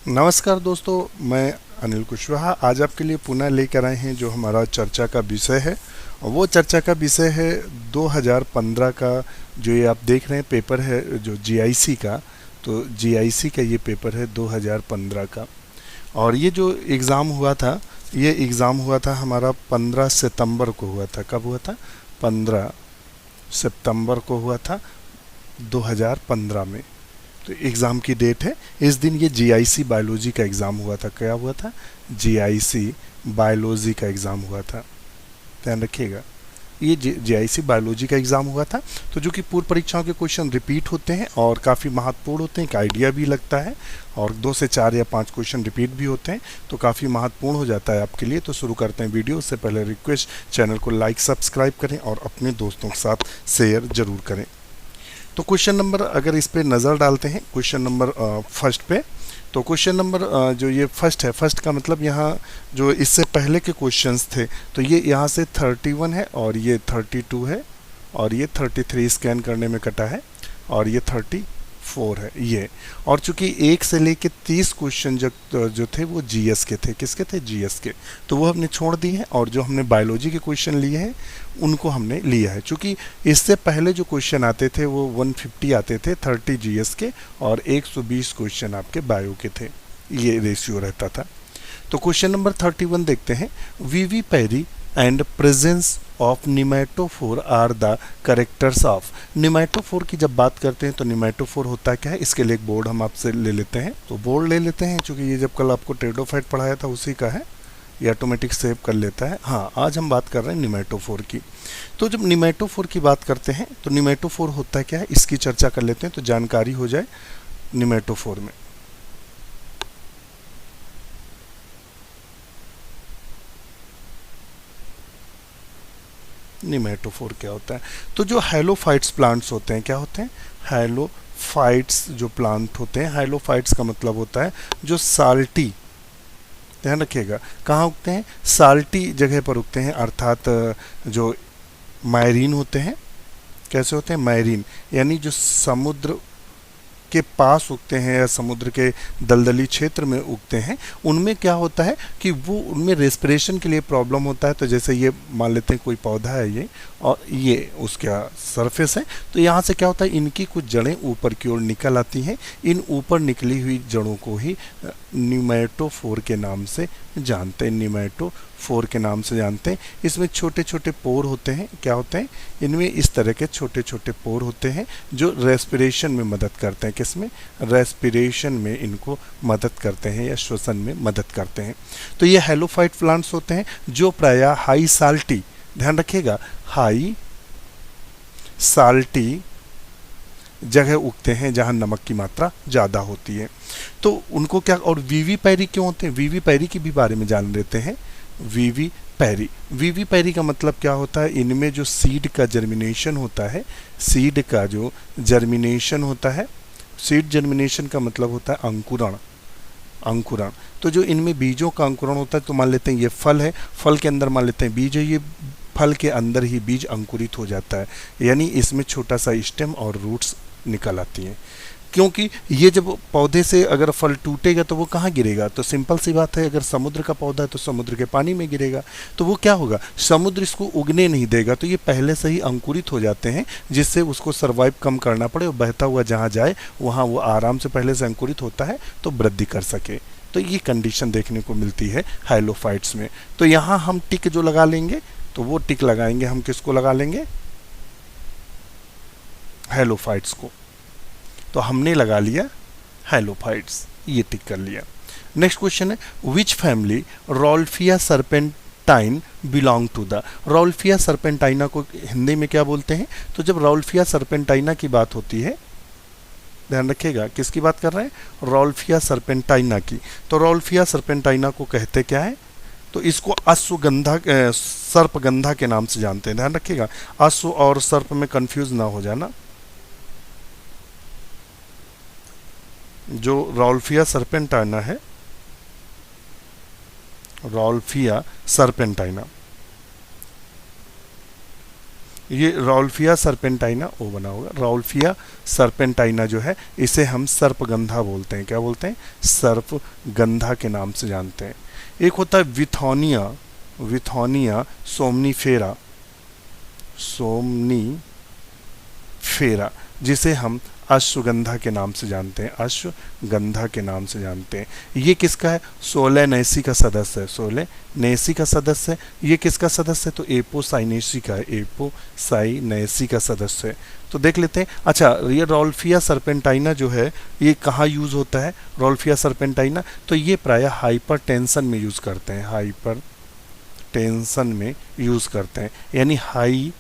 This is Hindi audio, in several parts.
नमस्कार दोस्तों, मैं अनिल कुशवाहा आज आपके लिए पुनः लेकर आए हैं जो हमारा चर्चा का विषय है। और वो चर्चा का विषय है 2015 का। जो ये आप देख रहे हैं पेपर है जो जीआईसी का, तो जीआईसी का ये पेपर है 2015 का। और ये जो एग्ज़ाम हुआ था, ये एग्ज़ाम हुआ था हमारा 15 सितंबर को हुआ था। कब हुआ था? 15 सितंबर को हुआ था 2015 में। तो एग्ज़ाम की डेट है इस दिन। ये जीआईसी बायोलॉजी का एग्ज़ाम हुआ था। क्या हुआ था? जीआईसी बायोलॉजी का एग्ज़ाम हुआ था, ध्यान रखिएगा। ये जीआईसी बायोलॉजी का एग्ज़ाम हुआ था। तो जो कि पूर्व परीक्षाओं के क्वेश्चन रिपीट होते हैं और काफ़ी महत्वपूर्ण होते हैं, एक आइडिया भी लगता है, और 2 से 4 या 5 क्वेश्चन रिपीट भी होते हैं, तो काफ़ी महत्वपूर्ण हो जाता है आपके लिए। तो शुरू करते हैं वीडियो। उससे पहले रिक्वेस्ट, चैनल को लाइक सब्सक्राइब करें और अपने दोस्तों के साथ शेयर ज़रूर करें। तो क्वेश्चन नंबर अगर इस पे नज़र डालते हैं, क्वेश्चन नंबर फर्स्ट पे, तो क्वेश्चन नंबर जो ये फर्स्ट है, फर्स्ट का मतलब यहाँ जो इससे पहले के क्वेश्चंस थे, तो ये यहाँ से 31 है और ये 32 है और ये 33 स्कैन करने में कटा है और ये 34 है ये। और चूंकि 1 से लेके 30 क्वेश्चन जो थे वो जीएस के थे। किसके थे? जीएस के। तो वो हमने छोड़ दिए हैं और जो हमने बायोलॉजी के क्वेश्चन लिए हैं उनको हमने लिया है। चूंकि इससे पहले जो क्वेश्चन आते थे वो 150 आते थे, 30 जीएस के और 120 क्वेश्चन आपके बायो के थे। ये रेशियो रहता था। तो क्वेश्चन नंबर 31 देखते हैं। Vivipary and presence of nematophore are the characters of. Nematophore की जब बात करते हैं तो निमेटोफोर होता क्या है, इसके लिए एक बोर्ड हम आपसे ले लेते हैं। तो बोर्ड ले लेते हैं, चूंकि ये जब कल आपको टेरिडोफाइट पढ़ाया था उसी का है, ये ऑटोमेटिक सेव कर लेता है। हाँ, आज हम बात कर रहे हैं निमेटोफोर की। तो जब निमेटोफोर की बात करते हैं तो निमेटोफोर होता क्या है, इसकी चर्चा कर लेते हैं तो जानकारी हो जाए निमेटोफोर में। निमेटोफोर क्या होता है? तो जो हैलोफाइट्स प्लांट्स होते हैं, क्या होते हैं? हैलोफाइट्स जो प्लांट होते हैं, हैलोफाइट्स का मतलब होता है जो साल्टी, ध्यान रखिएगा, कहाँ उगते हैं? साल्टी जगह पर उगते हैं, अर्थात जो मैरीन होते हैं। कैसे होते हैं? मैरीन, यानी जो समुद्र के पास उगते हैं या समुद्र के दलदली क्षेत्र में उगते हैं। उनमें क्या होता है कि वो उनमें रेस्पिरेशन के लिए प्रॉब्लम होता है। तो जैसे ये मान लेते हैं कोई पौधा है ये, और ये उसका सरफेस है, तो यहाँ से क्या होता है, इनकी कुछ जड़ें ऊपर की ओर निकल आती हैं। इन ऊपर निकली हुई जड़ों को ही निमेटोफोर के नाम से जानते हैं, निमेटोफोर के नाम से जानते हैं। इसमें छोटे छोटे पोर होते हैं। क्या होते हैं? इनमें इस तरह के छोटे छोटे पोर होते हैं जो रेस्पिरेशन में मदद करते हैं। किसमें? रेस्पिरेशन में इनको मदद करते हैं या श्वसन में मदद करते हैं। तो ये हेलोफाइट प्लांट्स होते हैं जो प्रायः हाई साल्टी, ध्यान रखिएगा, हाई साल्टी जगह उगते हैं जहां नमक की मात्रा ज़्यादा होती है। तो उनको क्या, और वीवी पैरी क्यों होते हैं? वीवी पैरी के भी बारे में जान लेते हैं। वीवी पैरी, वीवी पैरी का मतलब क्या होता है? इनमें जो सीड का जर्मिनेशन होता है, सीड का जो जर्मिनेशन होता है, सीड जर्मिनेशन का मतलब होता है अंकुरण, अंकुरण। तो जो इनमें बीजों का अंकुरण होता है, तो मान लेते हैं ये फल है, फल के अंदर मान लेते हैं बीज है, ये फल के अंदर ही बीज अंकुरित हो जाता है, यानी इसमें छोटा सा स्टेम और रूट्स निकल आती हैं। क्योंकि ये जब पौधे से अगर फल टूटेगा तो वो कहाँ गिरेगा? तो सिंपल सी बात है, अगर समुद्र का पौधा है तो समुद्र के पानी में गिरेगा। तो वो क्या होगा? समुद्र इसको उगने नहीं देगा, तो ये पहले से ही अंकुरित हो जाते हैं, जिससे उसको सर्वाइव कम करना पड़े और बहता हुआ जहाँ जाए वहाँ वो आराम से पहले से अंकुरित होता है तो वृद्धि कर सके। तो ये कंडीशन देखने को मिलती है हाइलोफाइट्स में। तो यहाँ हम टिक जो लगा लेंगे, तो वो टिक लगाएंगे हम, किसको लगा लेंगे? हेलोफाइट्स को। तो हमने लगा लिया हेलोफाइट्स, ये टिक कर लिया। नेक्स्ट क्वेश्चन है, which family rauwolfia serpentine belong to the. Rauwolfia serpentina को हिंदी में क्या बोलते हैं? तो जब रोल्फिया सर्पेंटाइना की बात होती है, ध्यान रखिएगा, किसकी बात कर रहे हैं? रोल्फिया सर्पेंटाइना की। तो रोल्फिया सर्पेंटाइना को कहते क्या है? तो इसको अश्वगंधा, सर्पगंधा के नाम से जानते हैं। ध्यान रखिएगा, अश्व और सर्प में कंफ्यूज ना हो जाना। जो रोल्फिया सर्पेंटाइना है, रोल्फिया सर्पेंटाइना, ये रॉल्फिया सर्पेंटाइना ओ बना होगा। रॉल्फिया सर्पेंटाइना जो है इसे हम सर्पगंधा बोलते हैं। क्या बोलते हैं? सर्पगंधा के नाम से जानते हैं। एक होता है विथोनिया, विथोनिया सोमनीफेरा, सोमनीफेरा, जिसे हम अश्वगंधा के नाम से जानते हैं। अश्वगंधा के नाम से जानते हैं। ये किसका है? सोलेनेसी का सदस्य है। सोलेनेसी का सदस्य है। ये किसका सदस्य है? तो एपोसाइनेसी का है। एपोसाइनेसी का सदस्य है। तो देख लेते हैं। अच्छा, ये रॉल्फिया सर्पेंटाइना जो है ये कहाँ यूज होता है? रॉल्फिया सर्पेंटाइना तो ये प्रायः हाइपरटेंशन में यूज करते हैं। हाइपरटेंशन में यूज करते हैं, यानी हाई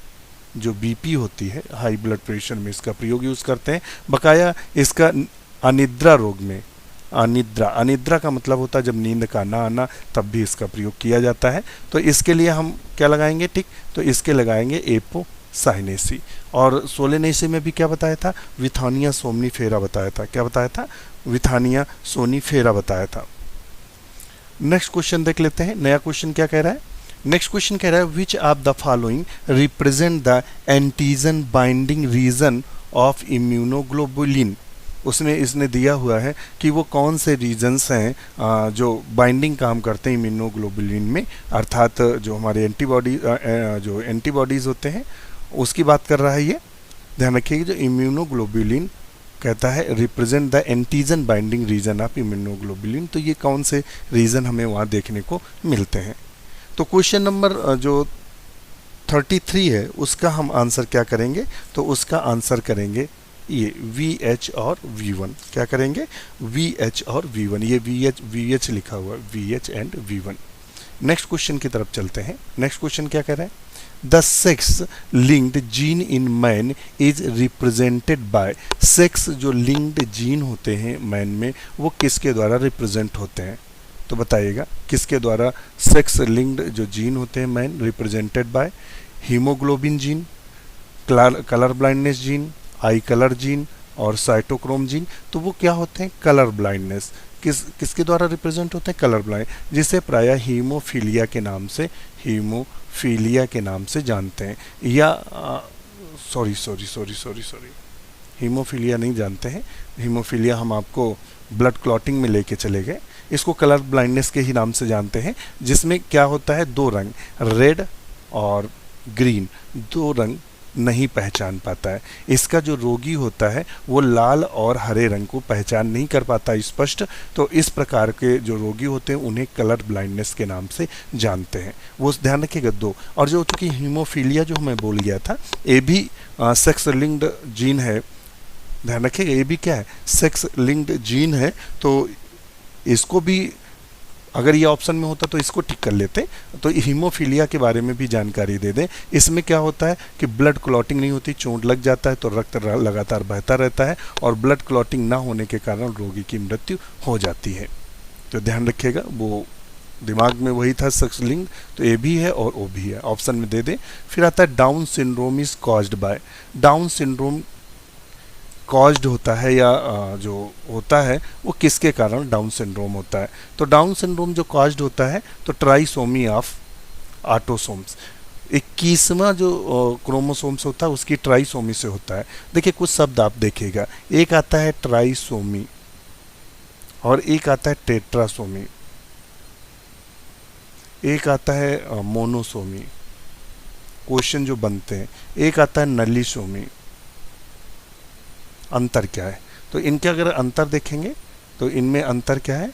जो बीपी होती है, हाई ब्लड प्रेशर में इसका प्रयोग यूज करते हैं। बकाया इसका अनिद्रा रोग में, अनिद्रा, अनिद्रा का मतलब होता है जब नींद का ना आना, तब भी इसका प्रयोग किया जाता है। तो इसके लिए हम क्या लगाएंगे? ठीक, तो इसके लगाएंगे एपोसाइनेसी। और सोलेनेसी में भी क्या बताया था? विथानिया सोमनीफेरा बताया था। क्या बताया था? विथानिया सोमनीफेरा बताया था। नेक्स्ट क्वेश्चन देख लेते हैं। नया क्वेश्चन क्या कह रहा है? नेक्स्ट क्वेश्चन कह रहा है which of the following represent the antigen binding region of immunoglobulin. उसमें इसने दिया हुआ है कि वो कौन से रीजन्स हैं जो बाइंडिंग काम करते हैं इम्यूनोग्लोबुलिन में, अर्थात जो हमारे जो एंटीबॉडीज़ होते हैं उसकी बात कर रहा है ये। ध्यान रखिएगा, जो इम्यूनोग्लोबुलिन कहता है represent the antigen binding region of immunoglobulin, तो ये कौन से रीजन हमें वहाँ देखने को मिलते हैं। तो क्वेश्चन नंबर जो 33 है उसका हम आंसर क्या करेंगे? तो उसका आंसर करेंगे ये VH और V1। क्या करेंगे? VH और V1। ये VH लिखा हुआ है, VH and V1। Next question की तरफ चलते हैं। नेक्स्ट क्वेश्चन क्या कह रहा है? The sex linked gene in man is represented by. Sex जो लिंक्ड जीन होते हैं मैन में वो किसके द्वारा रिप्रेजेंट होते हैं? तो बताइएगा किसके द्वारा सेक्स लिंक्ड जो जीन होते हैं man represented by? Haemoglobin gene, colour blindness gene, I colour gene और साइटोक्रोम जीन। तो वो क्या होते हैं? कलर ब्लाइंडनेस किसके द्वारा रिप्रेजेंट होते हैं? कलर ब्लाइंड, जिसे प्रायः हीमोफीलिया के नाम से, हीमोफीलिया के नाम से जानते हैं। या सॉरी, हीमोफीलिया नहीं जानते हैं। हीमोफीलिया हम आपको ब्लड क्लॉटिंग में लेके चले गए। इसको कलर ब्लाइंडनेस के ही नाम से जानते हैं, जिसमें क्या होता है? दो रंग, रेड और ग्रीन, दो रंग नहीं पहचान पाता है। इसका जो रोगी होता है वो लाल और हरे रंग को पहचान नहीं कर पाता स्पष्ट। तो इस प्रकार के जो रोगी होते हैं उन्हें कलर ब्लाइंडनेस के नाम से जानते हैं। वो ध्यान रखिएगा दो। और जो चूँकि हीमोफीलिया जो मैं बोल गया था ये भी सेक्स लिंक्ड जीन है। ध्यान रखिएगा ये भी क्या है? सेक्स लिंक्ड जीन है। तो इसको भी अगर ये ऑप्शन में होता तो इसको टिक कर लेते। तो हीमोफीलिया के बारे में भी जानकारी दे दें। इसमें क्या होता है कि ब्लड क्लॉटिंग नहीं होती, चोट लग जाता है तो रक्त लगातार बहता रहता है और ब्लड क्लॉटिंग ना होने के कारण रोगी की मृत्यु हो जाती है। तो ध्यान रखिएगा, वो दिमाग में वही था सेक्स लिंक। तो ए भी है और ओ भी है, ऑप्शन में दे दें। फिर आता है down syndrome is caused by. Down syndrome caused होता है या जो होता है वो किसके कारण डाउन सिंड्रोम होता है? तो डाउन सिंड्रोम जो कॉज्ड होता है तो ट्राइसोमी ऑफ ऑटोसोम्स, 21वां जो क्रोमोसोम्स होता है उसकी ट्राइसोमी से होता है। देखिए कुछ शब्द आप देखिएगा, एक आता है ट्राइसोमी और एक आता है टेट्रासोमी, एक आता है मोनोसोमी। क्वेश्चन जो बनते हैं, एक आता है नलीसोमी। अंतर क्या है? तो इनके अगर अंतर देखेंगे तो इनमें अंतर क्या है?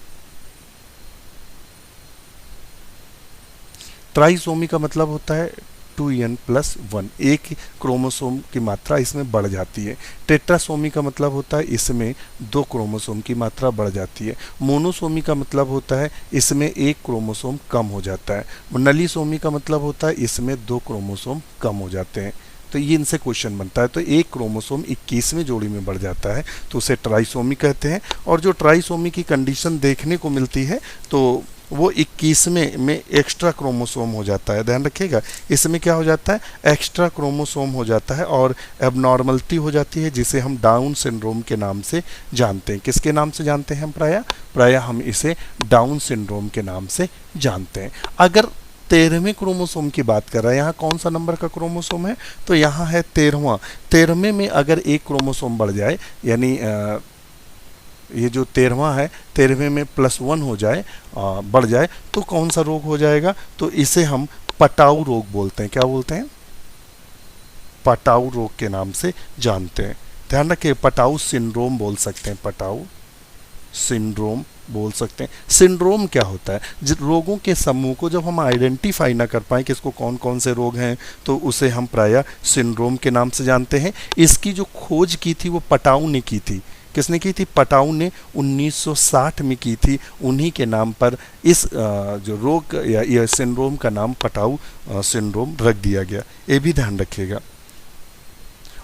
ट्राइसोमी का मतलब होता है 2n+1, एक क्रोमोसोम की मात्रा इसमें बढ़ जाती है। टेट्रासोमी का मतलब होता है इसमें 2 क्रोमोसोम की मात्रा बढ़ जाती है। मोनोसोमी का मतलब होता है इसमें एक क्रोमोसोम कम हो जाता है। नलीसोमी का मतलब होता है इसमें 2 क्रोमोसोम कम हो जाते हैं। तो ये इनसे क्वेश्चन बनता है। तो एक क्रोमोसोम 21वें जोड़ी में बढ़ जाता है तो उसे ट्राइसोमी कहते हैं। और जो ट्राइसोमी की कंडीशन देखने को मिलती है तो वो 21वें में एक्स्ट्रा क्रोमोसोम हो जाता है। ध्यान रखिएगा, इसमें क्या हो जाता है? एक्स्ट्रा क्रोमोसोम हो जाता है और एबनॉर्मलिटी हो जाती है, जिसे हम डाउन सिंड्रोम के नाम से जानते हैं। किसके नाम से जानते हैं हम? प्रायः हम इसे डाउन सिंड्रोम के नाम से जानते हैं। अगर 13वें क्रोमोसोम की बात कर रहा है। यहाँ कौन सा नंबर का क्रोमोसोम है? तो यहाँ है 13वां। 13वें में अगर एक क्रोमोसोम बढ़ जाए, यानी ये जो 13वां है, 13वें में +1 हो जाए, बढ़ जाए, तो कौन सा रोग हो जाएगा? तो इसे हम पटाऊ रोग बोलते हैं। क्या बोलते हैं? पटाऊ रोग के नाम से जानते हैं। ध्यान रखिए, पटाऊ सिंड्रोम बोल सकते हैं, पटाऊ सिंड्रोम बोल सकते हैं। सिंड्रोम क्या होता है? रोगों के समूह को जब हम आइडेंटिफाई ना कर पाए कि इसको कौन कौन से रोग हैं, तो उसे हम प्रायः सिंड्रोम के नाम से जानते हैं। इसकी जो खोज की थी वो पटाऊ ने की थी। किसने की थी? पटाऊ ने 1960 में की थी। उन्हीं के नाम पर इस जो रोग या यह सिंड्रोम का नाम पटाऊ सिंड्रोम रख दिया गया। ये भी ध्यान रखिएगा।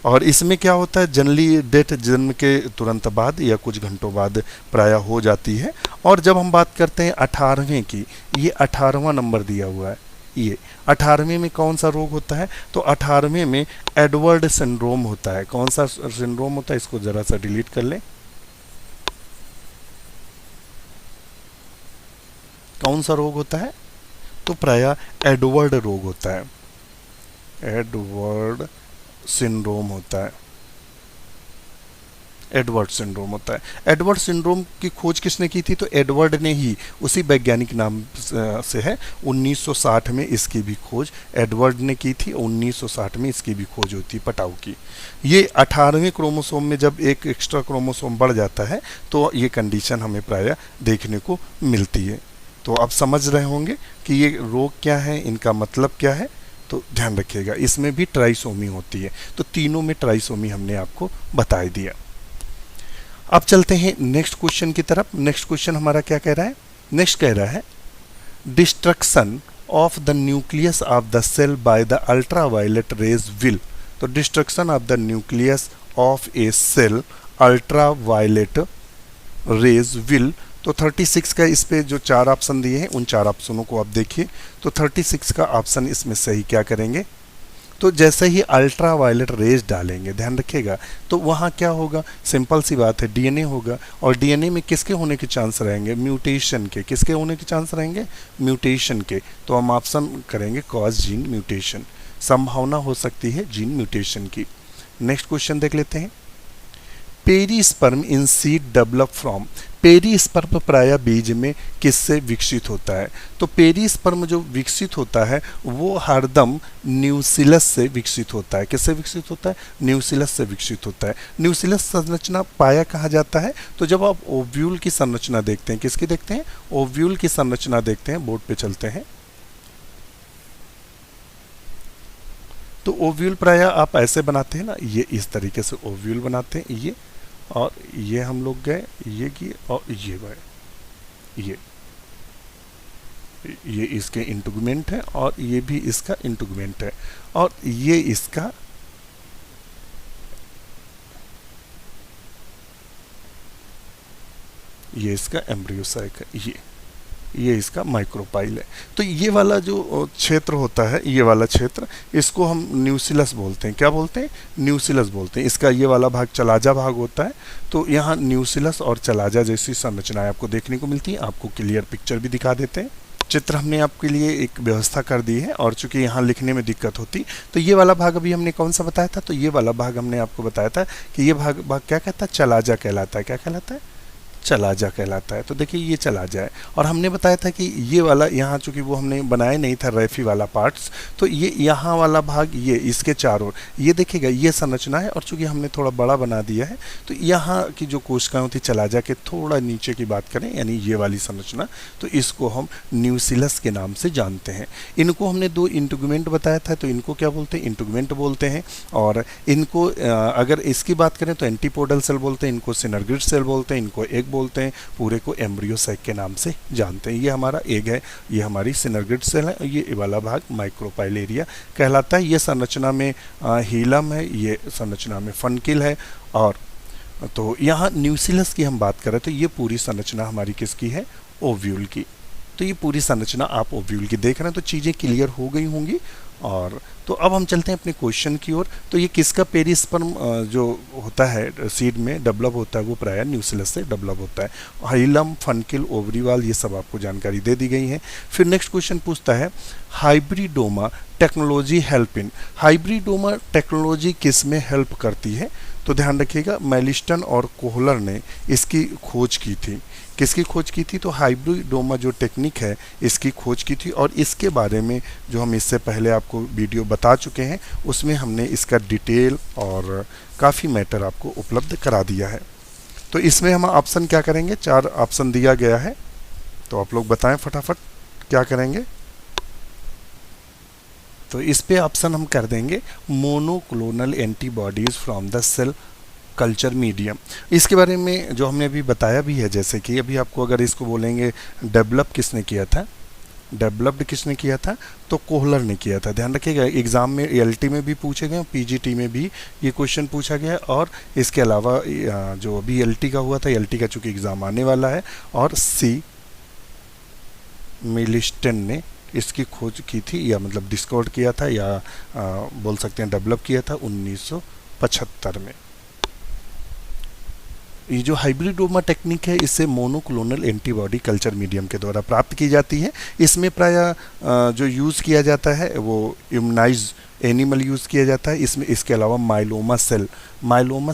और इसमें क्या होता है? जनरली डेथ जन्म के तुरंत बाद या कुछ घंटों बाद प्रायः हो जाती है। और जब हम बात करते हैं 18वें की, ये 18वां नंबर दिया हुआ है। ये 18वें में कौन सा रोग होता है? तो 18वें में एडवर्ड सिंड्रोम होता है। कौन सा सिंड्रोम होता है? इसको जरा सा डिलीट कर लें। कौन सा रोग होता है? तो प्रायः एडवर्ड रोग होता है, एडवर्ड सिंड्रोम होता है, एडवर्ड सिंड्रोम होता है। एडवर्ड सिंड्रोम की खोज किसने की थी? तो एडवर्ड ने ही, उसी वैज्ञानिक नाम से है। 1960 में इसकी भी खोज एडवर्ड ने की थी। 1960 में इसकी भी खोज होती है, पटाऊ की। ये 18वें क्रोमोसोम में जब एक एक्स्ट्रा क्रोमोसोम बढ़ जाता है तो ये कंडीशन हमें प्रायः देखने को मिलती है। तो आप समझ रहे होंगे कि ये रोग क्या है, इनका मतलब क्या है। तो ध्यान रखिएगा, इसमें भी ट्राइसोमी होती है। तो तीनों में ट्राइसोमी हमने आपको बता दिया। अब चलते हैं नेक्स्ट क्वेश्चन की तरफ। नेक्स्ट क्वेश्चन हमारा क्या कह रहा है? नेक्स्ट कह रहा है destruction of the nucleus of the cell by the ultraviolet rays will. तो destruction of the nucleus of a cell ultraviolet rays will. तो 36 का इस पे जो 4 ऑप्शन दिए हैं, उन 4 ऑप्शनों को आप देखिए। तो 36 का ऑप्शन इसमें सही क्या करेंगे? तो जैसे ही अल्ट्रा वायलेट रेज डालेंगे, ध्यान रखिएगा, तो वहाँ क्या होगा? सिंपल सी बात है, डीएनए होगा। और डीएनए में किसके होने के चांस रहेंगे? म्यूटेशन के। किसके होने के चांस रहेंगे? म्यूटेशन के। तो हम ऑप्शन करेंगे कॉज जीन म्यूटेशन। संभावना हो सकती है जीन म्यूटेशन की। नेक्स्ट क्वेश्चन देख लेते हैं। पेरीस्पर्म इन सीड डेवलप फ्रॉम। पेरीस्पर्म प्रायः बीज में किससे विकसित होता है? तो पेरीस्पर्म जो विकसित होता है वो हरदम न्यूसिलस से विकसित होता है। किससे विकसित होता है? न्यूसिलस से विकसित होता है। न्यूसिलस संरचना पाया कहाँ जाता है? तो जब आप ओव्यूल की संरचना देखते हैं, किसकी देखते हैं? ओव्यूल की संरचना देखते हैं। बोर्ड पे चलते हैं। तो ओव्यूल प्रायः आप ऐसे बनाते हैं ना, ये इस तरीके से ओव्यूल बनाते हैं। ये और ये हम लोग गए, ये किए और ये गए। ये इसके इंटुगमेंट है और ये भी इसका इंटुगमेंट है। और ये इसका एम्ब्रियो साइक है। ये इसका माइक्रोपाइल है। तो ये वाला जो क्षेत्र होता है, ये वाला क्षेत्र, इसको हम न्यूसिलस बोलते हैं। क्या बोलते हैं? न्यूसिलस बोलते हैं। इसका ये वाला भाग चलाजा भाग होता है। तो यहाँ न्यूसिलस और चलाजा जैसी संरचनाएं आपको देखने को मिलती है। आपको क्लियर पिक्चर भी दिखा देते हैं। चित्र हमने आपके लिए एक व्यवस्था कर दी है। और चूंकि यहाँ लिखने में दिक्कत होती, तो ये वाला भाग अभी हमने कौन सा बताया था? तो ये वाला भाग हमने आपको बताया था कि ये भाग क्या कहता है? चलाजा कहलाता है। क्या कहलाता है? चलाजा कहलाता है। तो देखिए ये चलाजा है। और हमने बताया था कि ये वाला यहाँ, चूंकि वो हमने बनाया नहीं था रेफी वाला पार्ट्स, तो ये यहाँ वाला भाग, ये इसके चारों, ये देखिएगा ये संरचना है। और चूंकि हमने थोड़ा बड़ा बना दिया है, तो यहाँ की जो कोशिकाएं होती चलाजा के थोड़ा नीचे की बात करें, यानी ये वाली संरचना, तो इसको हम न्यूसिलस के नाम से जानते हैं। इनको हमने 2 इंटुगमेंट बताया था, तो इनको क्या बोलते हैं? इंटुगमेंट बोलते हैं। और इनको अगर इसकी बात करें तो एंटीपोडल सेल बोलते हैं, इनको सिनर्गिड सेल बोलते हैं, इनको एक बोलते हैं, पूरे को एम्ब्रियो साइक के नाम से जानते हैं। ये हमारा एग है, ये हमारी सिनर्गिड सेल है, और ये वाला भाग माइक्रोपाइल एरिया कहलाता है। ये संरचना में हीलम है, ये संरचना में फनकिल है। और तो यहाँ न्यूसिलस की हम बात करें तो ये पूरी संरचना हमारी किसकी है? ओव्यूल की। तो ये पूरी संरचना आप ओव्यूल की देख रहे हैं, तो चीज़ें क्लियर हो गई होंगी। और तो अब हम चलते हैं अपने क्वेश्चन की ओर। तो ये किसका पेरिस्पर्म जो होता है सीड में डेवलप होता है, वो प्राय न्यूक्लियस से डेवलप होता है। हाइलम, फनकिल, ओवरीवाल, ये सब आपको जानकारी दे दी गई है। फिर नेक्स्ट क्वेश्चन पूछता है hybridoma technology help in. Hybridoma technology किस में हेल्प करती है? तो ध्यान रखिएगा, मेलिस्टन और कोहलर ने इसकी खोज की थी। किसकी खोज की थी? तो हाइब्रिडोमा जो टेक्निक है इसकी खोज की थी, और इसके बारे में जो हम इससे पहले आपको वीडियो बता चुके हैं उसमें हमने इसका डिटेल और काफ़ी मैटर आपको उपलब्ध करा दिया है। तो इसमें हम ऑप्शन क्या करेंगे? 4 ऑप्शन दिया गया है, तो आप लोग बताएं फटाफट क्या करेंगे। तो इस पे ऑप्शन हम कर देंगे monoclonal antibodies from the cell culture medium. इसके बारे में जो हमने अभी बताया भी है, जैसे कि अभी आपको अगर इसको बोलेंगे डेवलप किसने किया था, डेवलप्ड किसने किया था, तो कोहलर ने किया था। ध्यान रखिएगा, एग्जाम में एलटी में भी पूछे गए, पीजीटी में भी ये क्वेश्चन पूछा गया, और इसके अलावा जो अभी एलटी का हुआ था, एलटी का चूंकि एग्जाम आने वाला है, और सी मिलिस्टन ने इसकी खोज की थी, या मतलब डिस्कवर किया था, या बोल सकते हैं डेवलप किया था 1975 में। ये जो हाइब्रिडोमा टेक्निक है इससे मोनोक्लोनल एंटीबॉडी कल्चर मीडियम के द्वारा प्राप्त की जाती है। इसमें प्राय जो यूज़ किया जाता है वो इम्यूनाइज एनिमल यूज़ किया जाता है। इसमें इसके अलावा माइलोमा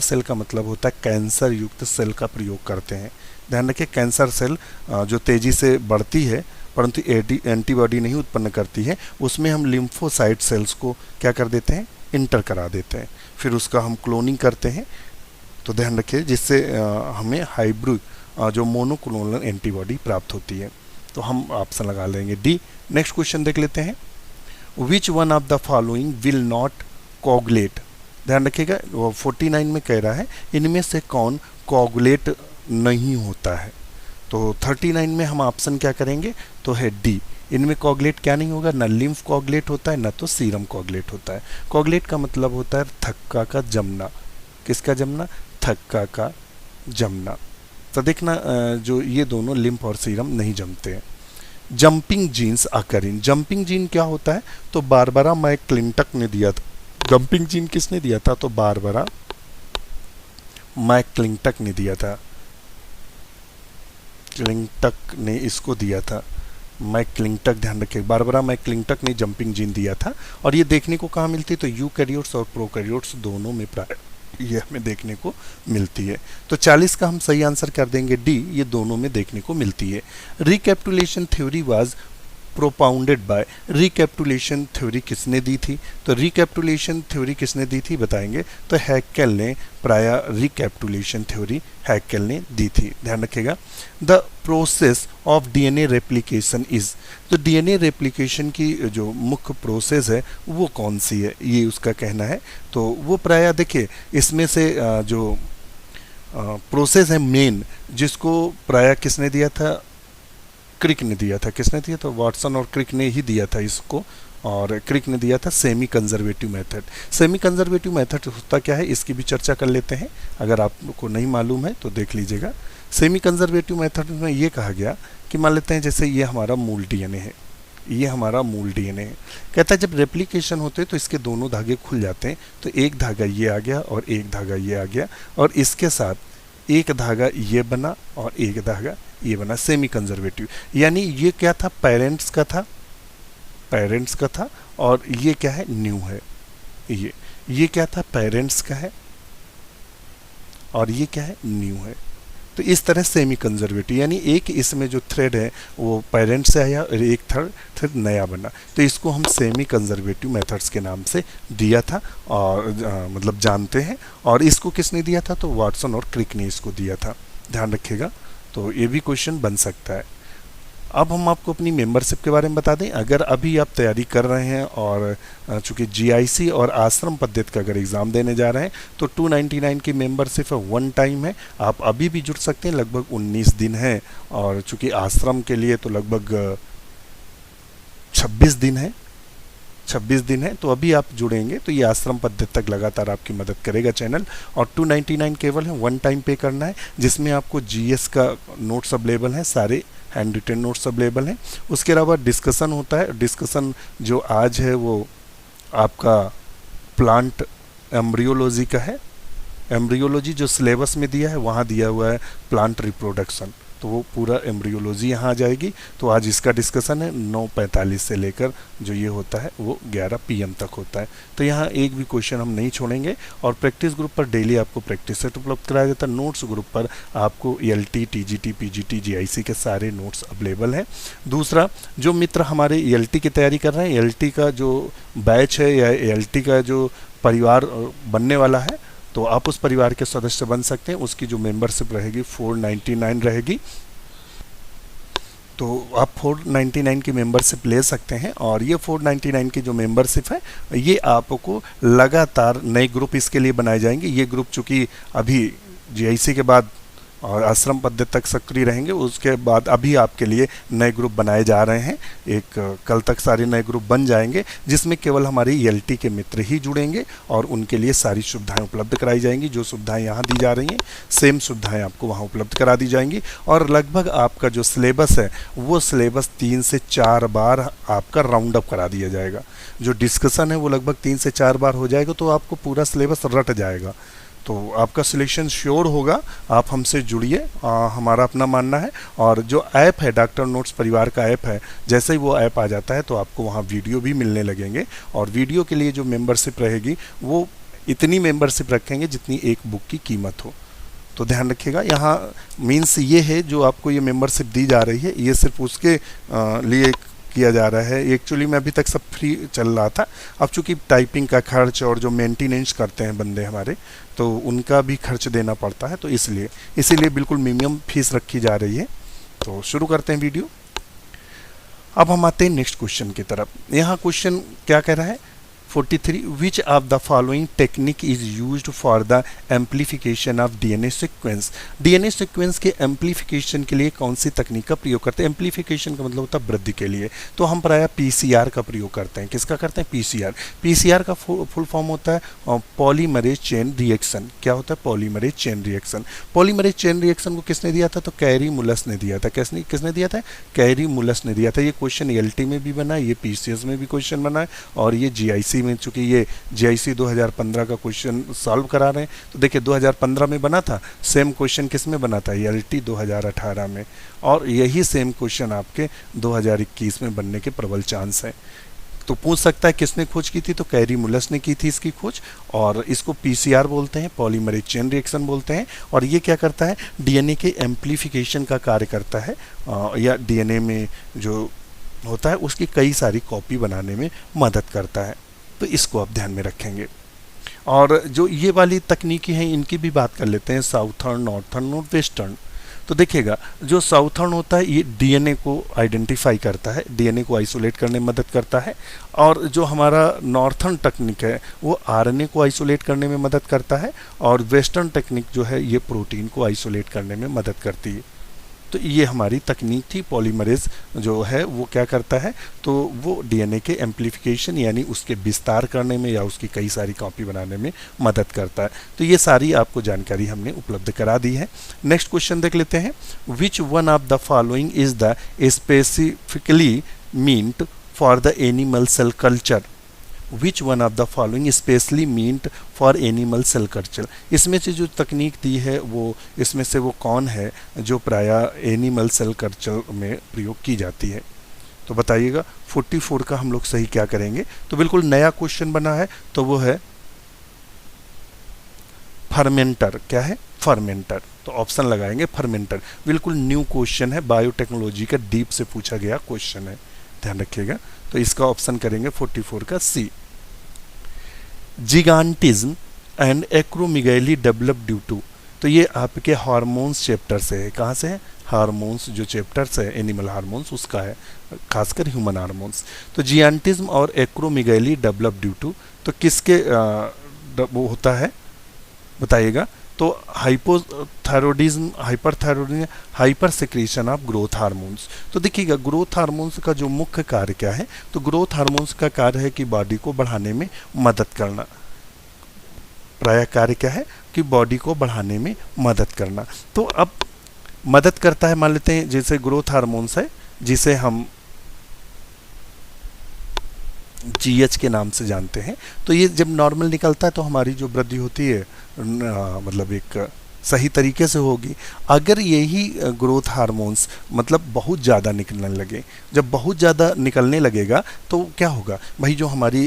सेल का मतलब होता है कैंसर युक्त सेल का प्रयोग करते हैं। ध्यान रखिए, कैंसर सेल जो तेज़ी से बढ़ती है परंतु एंटीबॉडी नहीं उत्पन्न करती है, उसमें हम लिम्फोसाइट सेल्स को क्या कर देते हैं? इंटर करा देते हैं, फिर उसका हम क्लोनिंग करते हैं। तो ध्यान रखिए, जिससे हमें हाइब्रिड जो मोनोक्लोनल एंटीबॉडी प्राप्त होती है। तो हम ऑप्शन लगा लेंगे डी। नेक्स्ट क्वेश्चन देख लेते हैं, which one of the following will not coagulate. ध्यान रखिएगा, वो 49 में कह रहा है इनमें से कौन कोगुलेट नहीं होता है। तो 39 में हम ऑप्शन क्या करेंगे? तो है डी, इनमें कोगुलेट क्या नहीं होगा? ना लिम्फ कोगुलेट होता है, ना तो सीरम कोगुलेट होता है। कोगुलेट का मतलब होता है थक्का का जमना। किसका जमना? थक्का का जमना। तो देखना जो ये दोनों लिम्फ और सीरम नहीं जमते हैं। Jumping genes occurring. Jumping gene क्या होता है? तो बारबरा मैकक्लिंटक ने दिया था। जंपिंग जीन किसने दिया था? तो बारबरा मैकक्लिंटक ने दिया था। क्लिंटक ने इसको दिया था, मैकक्लिंटक। ध्यान रखिए, बारबरा मैकक्लिंटक ने जंपिंग जीन दिया था। और ये देखने को कहाँ मिलती है? तो यूकैरियोट्स और प्रोकैरियोट्स दोनों में प्राय ये हमें देखने को मिलती है। तो 40 का हम सही आंसर कर देंगे डी, ये दोनों में देखने को मिलती है। Recapitulation theory was propounded bye. Recapitulation theory किसने दी थी? तो रिकैपिटुलेशन थ्योरी किसने दी थी बताएंगे, तो हैकेल ने प्राय रिकैपिटुलेशन थ्योरी हैकेल ने दी थी। ध्यान रखिएगा, the process of DNA replication is. तो डीएनए रेप्लिकेशन की जो मुख्य प्रोसेस है वो कौन सी है, ये उसका कहना है। तो वो प्राय देखिए, इसमें से जो प्रोसेस है मेन, जिसको प्राय किसने दिया था? क्रिक ने दिया था। किसने दिया? तो वाटसन और क्रिक ने ही दिया था इसको, और क्रिक ने दिया था semi conservative method. Semi conservative method होता क्या है, इसकी भी चर्चा कर लेते हैं, अगर आपको नहीं मालूम है तो देख लीजिएगा। सेमी कंजर्वेटिव मेथड में ये कहा गया कि मान लेते हैं जैसे ये हमारा मूल डीएनए है, ये हमारा मूल डीएनए है। कहता है जब रेप्लिकेशन होते हैं तो इसके दोनों धागे खुल जाते हैं, तो एक धागा ये आ गया और एक धागा ये आ गया, और इसके साथ एक धागा ये बना और एक धागा ये बना, सेमी कंजर्वेटिव। यानी ये क्या था? पेरेंट्स का था, पेरेंट्स का था, और ये क्या है? न्यू है। ये क्या था? पेरेंट्स का है, और ये क्या है? न्यू है। तो इस तरह सेमी कंजर्वेटिव, यानी एक इसमें जो थ्रेड है वो पेरेंट्स से आया और एक थ्रेड नया बना, तो इसको हम सेमी कंजर्वेटिव मेथड्स के नाम से दिया था, और मतलब जानते हैं। और इसको किसने दिया था? तो वाटसन और क्रिक ने इसको दिया था। ध्यान रखिएगा, तो ये भी क्वेश्चन बन सकता है। अब हम आपको अपनी मेंबरशिप के बारे में बता दें। अगर अभी आप तैयारी कर रहे हैं और चूँकि जीआईसी और आश्रम पद्धति का अगर एग्ज़ाम देने जा रहे हैं तो 299 की मेंबरशिप है, 1 टाइम है। आप अभी भी जुड़ सकते हैं, लगभग 19 दिन है, और चूँकि आश्रम के लिए तो लगभग 26 दिन है, 26 दिन है। तो अभी आप जुड़ेंगे तो ये आश्रम पद्धति तक लगातार आपकी मदद करेगा चैनल। और 299 केवल है, 1 टाइम पे करना है, जिसमें आपको जीएस का नोट्स अवेलेबल हैं, सारे हैंड रिटन नोट्स अवेलेबल हैं। उसके अलावा डिस्कशन होता है। डिस्कशन जो आज है वो आपका प्लांट एम्ब्रियोलॉजी का है। एम्ब्रियोलॉजी जो सिलेबस में दिया है वहाँ दिया हुआ है प्लांट रिप्रोडक्शन, तो वो पूरा एम्ब्रियोलॉजी यहाँ आ जाएगी। तो आज इसका डिस्कशन है 9:45 से लेकर जो ये होता है वो 11 PM तक होता है। तो यहाँ एक भी क्वेश्चन हम नहीं छोड़ेंगे। और प्रैक्टिस ग्रुप पर डेली आपको प्रैक्टिस सेट उपलब्ध कराया जाता है। नोट्स ग्रुप पर आपको ELT, TGT, PGT, GIC के सारे नोट्स अवेलेबल हैं। दूसरा, जो मित्र हमारे ELT की तैयारी कर रहे हैं, ELT का जो बैच है या ELT का जो परिवार बनने वाला है, तो आप उस परिवार के सदस्य बन सकते हैं। उसकी जो मेंबरशिप रहेगी 499 रहेगी, तो आप 499 की मेंबरशिप ले सकते हैं। और ये 499 की जो मेंबरशिप है ये आपको लगातार नए ग्रुप इसके लिए बनाए जाएंगे। ये ग्रुप चूँकि अभी GIC के बाद और आश्रम पद्धति तक सक्रिय रहेंगे, उसके बाद अभी आपके लिए नए ग्रुप बनाए जा रहे हैं। एक कल तक सारे नए ग्रुप बन जाएंगे जिसमें केवल हमारे ELT के मित्र ही जुड़ेंगे और उनके लिए सारी सुविधाएं उपलब्ध कराई जाएंगी। जो सुविधाएं यहाँ दी जा रही हैं सेम सुविधाएं आपको वहाँ उपलब्ध करा दी जाएंगी। और लगभग आपका जो सिलेबस है वो सिलेबस 3 से 4 बार आपका राउंड अप करा दिया जाएगा। जो डिस्कशन है वो लगभग 3 से 4 बार हो जाएगा, तो आपको पूरा सिलेबस रट जाएगा। तो आपका सिलेक्शन श्योर होगा। आप हमसे जुड़िए, हमारा अपना मानना है। और जो ऐप है डॉक्टर नोट्स परिवार का ऐप है, जैसे ही वो ऐप आ जाता है तो आपको वहाँ वीडियो भी मिलने लगेंगे। और वीडियो के लिए जो मेंबरशिप रहेगी वो इतनी मेंबरशिप रखेंगे जितनी एक बुक की कीमत हो। तो ध्यान रखिएगा, यहाँ मीन्स ये है जो आपको ये मेंबरशिप दी जा रही है ये सिर्फ उसके लिए किया जा रहा है। एक्चुअली में अभी तक सब फ्री चल रहा था। अब चूँकि टाइपिंग का खर्च और जो मेंटेनेंस करते हैं बंदे हमारे, तो उनका भी खर्च देना पड़ता है, तो इसीलिए बिल्कुल मिनिमम फीस रखी जा रही है। तो शुरू करते हैं वीडियो। अब हम आते हैं नेक्स्ट क्वेश्चन की तरफ। यहाँ क्वेश्चन क्या कह रहा है 43, विच of the following technique is used for the amplification of DNA sequence. DNA sequence के एम्प्लीफिकेशन के लिए कौन सी तकनीक का प्रयोग करते हैं। एम्प्लीफिकेशन का मतलब होता है वृद्धि के लिए, तो हम प्रायः PCR का प्रयोग करते हैं। किसका करते हैं? PCR। PCR का फुल फॉर्म होता है पॉलीमरेज चेन रिएक्शन। क्या होता है? Polymerase chain reaction. Polymerase chain reaction को किसने दिया था? तो कैरी मुलस ने दिया था। किसने दिया था? कैरी मुलस ने दिया था। ये क्वेश्चन ELT में भी बना है, ये PCS में भी क्वेश्चन बना है, और ये GIC में, चूंकि ये GIC 2015 का क्वेश्चन सॉल्व करा रहे हैं, तो देखिए 2015 में बना था, सेम क्वेश्चन किस में बना था? ELT 2018 में, और यही सेम क्वेश्चन आपके 2021 में बनने के प्रबल चांस हैं। तो पूछ सकता है किसने खोज की थी? तो कैरी मुलस ने की थी इसकी खोज, और इसको PCR बोलते हैं, पॉलीमरेज चेन रिएक्शन बोलते हैं। और ये क्या करता है? DNA के एम्प्लीफिकेशन का कार्य करता है, या DNA में जो होता है उसकी कई सारी कॉपी बनाने में मदद करता है। तो इसको आप ध्यान में रखेंगे। और जो ये वाली तकनीकी हैं इनकी भी बात कर लेते हैं, साउथर्न, नॉर्थर्न और वेस्टर्न। तो देखिएगा, जो साउथर्न होता है ये DNA को आइडेंटिफाई करता है, DNA को आइसोलेट करने में मदद करता है। और जो हमारा नॉर्थर्न टेक्निक है वो RNA को आइसोलेट करने में मदद करता है। और वेस्टर्न टेक्निक जो है ये प्रोटीन को आइसोलेट करने में मदद करती है। तो ये हमारी तकनीक थी। पॉलीमरेज जो है वो क्या करता है? तो वो DNA के एम्प्लीफिकेशन यानी उसके विस्तार करने में या उसकी कई सारी कॉपी बनाने में मदद करता है। तो ये सारी आपको जानकारी हमने उपलब्ध करा दी है। नेक्स्ट क्वेश्चन देख लेते हैं। Which one of the following is the specifically meant for the animal cell culture. Which one of the following specially meant for animal cell culture. इसमें से जो तकनीक दी है वो इसमें से वो कौन है जो प्रायः एनिमल सेल कल्चर में प्रयोग की जाती है? तो बताइएगा। 44 का हम लोग सही क्या करेंगे? तो बिल्कुल नया क्वेश्चन बना है, तो वो है फर्मेंटर। क्या है? फर्मेंटर। तो ऑप्शन लगाएंगे फर्मेंटर। बिल्कुल न्यू क्वेश्चन है, बायोटेक्नोलॉजी का डीप से पूछा गया क्वेश्चन है, ध्यान रखिएगा। तो इसका ऑप्शन करेंगे 44 का C। Gigantism and acromegaly develop due to. तो ये आपके हार्मोन्स चैप्टर से है। कहाँ से है? हार्मोन्स जो चैप्टर्स है एनिमल हार्मोन्स उसका है, खासकर ह्यूमन हार्मोन्स। तो जियांटिज्म और एक्रोमेगाली डेवलप ड्यू टू, तो किसके वो होता है बताइएगा। तो hypothyroidism, hyperthyroidism, hyper secretion of growth hormones. तो देखिएगा, ग्रोथ हार्मोन्स का जो मुख्य कार्य क्या है? तो ग्रोथ हार्मोन्स का कार्य है कि बॉडी को बढ़ाने में मदद करना। प्रायः कार्य क्या है? कि बॉडी को बढ़ाने में मदद करना। तो अब मदद करता है, मान लेते हैं जैसे ग्रोथ हार्मोन्स है जिसे हम जीएच के नाम से जानते हैं। तो ये जब नॉर्मल निकलता है तो हमारी जो वृद्धि होती है मतलब एक सही तरीके से होगी। अगर यही ग्रोथ हार्मोन्स मतलब बहुत ज़्यादा निकलने लगे, जब बहुत ज़्यादा निकलने लगेगा तो क्या होगा भाई, जो हमारी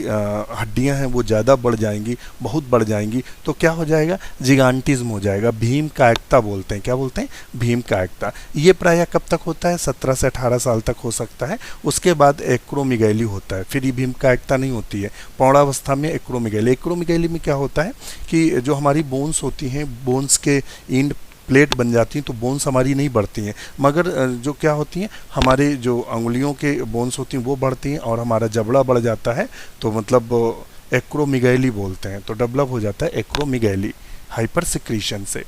हड्डियां हैं वो ज़्यादा बढ़ जाएंगी, बहुत बढ़ जाएंगी, तो क्या हो जाएगा, जिगांटिज्म हो जाएगा। भीम कायकता बोलते हैं, क्या बोलते हैं, भीम कायकता। ये प्रायः कब तक होता है, 17 से 18 साल तक हो सकता है। उसके बाद एक्रोमिगैली होता है, फिर ये भीम कायकता नहीं होती है। पौणावस्था में एक्रोमिगैली। एक्रोमिगैली में क्या होता है कि जो हमारी बोन्स होती हैं, बोन्स के इंड प्लेट बन जाती हैं, तो बोन्स हमारी नहीं बढ़ती हैं, मगर जो क्या होती हैं, हमारे जो अंगुलियों के बोन्स होती हैं वो बढ़ती हैं और हमारा जबड़ा बढ़ जाता है। तो मतलब एक्रोमिगैली बोलते हैं, तो डेवलप हो जाता है एक्रोमिगैली हाइपर सिक्रीशन से।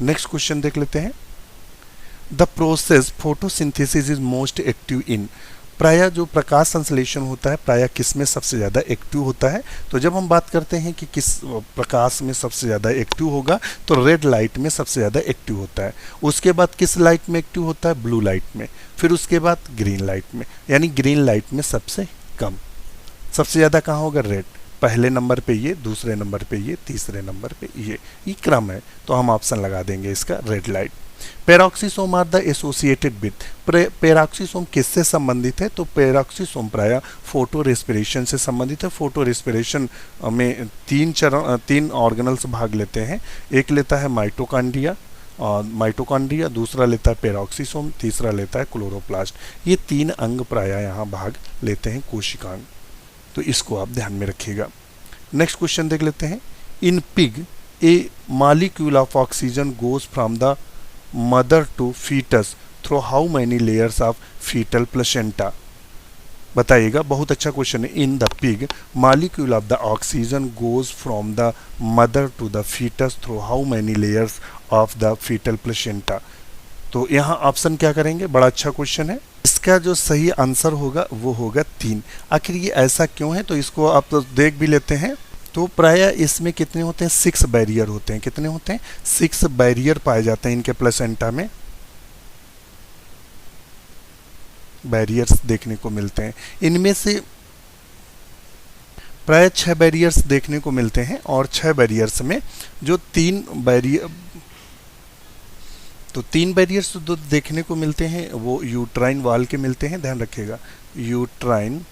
नेक्स्ट क्वेश्चन देख लेते हैं। The process photosynthesis is most active in, प्रायः जो प्रकाश संश्लेषण होता है प्रायः किस में सबसे ज़्यादा एक्टिव होता है। तो जब हम बात करते हैं कि किस प्रकाश में सबसे ज़्यादा एक्टिव होगा, तो रेड लाइट में सबसे ज़्यादा एक्टिव होता है। उसके बाद किस लाइट में एक्टिव होता है, ब्लू लाइट में। फिर उसके बाद ग्रीन लाइट में, यानी ग्रीन लाइट में सबसे कम। सबसे ज़्यादा कहाँ होगा, रेड। पहले नंबर पे ये, दूसरे नंबर पे ये, तीसरे नंबर पे ये क्रम है, तो हम ऑप्शन लगा देंगे इसका, red light. Peroxisome are the associated with, peroxisome किससे संबंधित है, तो पेरोक्सीसोम प्रायः फोटो रेस्पिरेशन से संबंधित है। फोटो रेस्पिरेशन में तीन ऑर्गेनल्स भाग लेते हैं। एक लेता है माइटोकॉन्ड्रिया, और माइटोकॉन्ड्रिया, दूसरा लेता है पेरोक्सीसोम, तीसरा लेता है क्लोरोप्लास्ट। ये तीन अंग प्रायः यहाँ भाग लेते हैं, कोशिकांग। तो इसको आप ध्यान में रखिएगा। नेक्स्ट क्वेश्चन देख लेते हैं। In pig a molecule of oxygen goes from the mother to foetus through how many layers of foetal placenta, बताइएगा। बहुत अच्छा क्वेश्चन है। In the pig molecule of the oxygen goes from the mother to the foetus through how many layers of the foetal placenta. तो यहाँ ऑप्शन क्या करेंगे, बड़ा अच्छा क्वेश्चन है। इसका जो सही आंसर होगा वो होगा 3। आखिर ये ऐसा क्यों है, तो इसको आप तो देख भी लेते हैं। तो प्रायः इसमें कितने होते हैं, 6 बैरियर होते हैं। कितने होते हैं, 6 बैरियर पाए जाते हैं इनके प्लेसेंटा में, बैरियर्स देखने को मिलते हैं। इनमें से प्रायः 6 बैरियर्स देखने को मिलते हैं, और 6 बैरियर्स में जो 3 बैरियर, तो 3 बैरियर्स जो देखने को मिलते हैं वो यूट्राइन वाल के मिलते हैं, ध्यान रखिएगा, यूट्राइन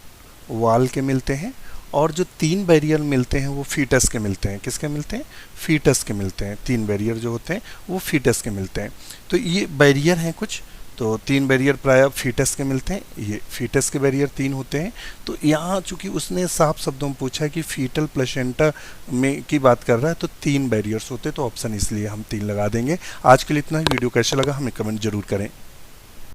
वाल के मिलते हैं। और जो 3 बैरियर मिलते हैं वो फीटस के मिलते हैं। किसके मिलते हैं, फीटस के मिलते हैं। 3 बैरियर जो होते हैं वो फीटस के मिलते हैं। तो ये बैरियर हैं कुछ, तो 3 बैरियर प्रायः फीटस के मिलते हैं। ये फीटस के बैरियर 3 होते हैं। तो यहाँ चूंकि उसने साफ शब्दों में पूछा कि फीटल प्लेसेंटा में की बात कर रहा है, तो 3 बैरियर्स होते हैं, तो ऑप्शन इसलिए हम 3 लगा देंगे। आज के लिए इतना ही। वीडियो कैसा लगा हमें कमेंट जरूर करें।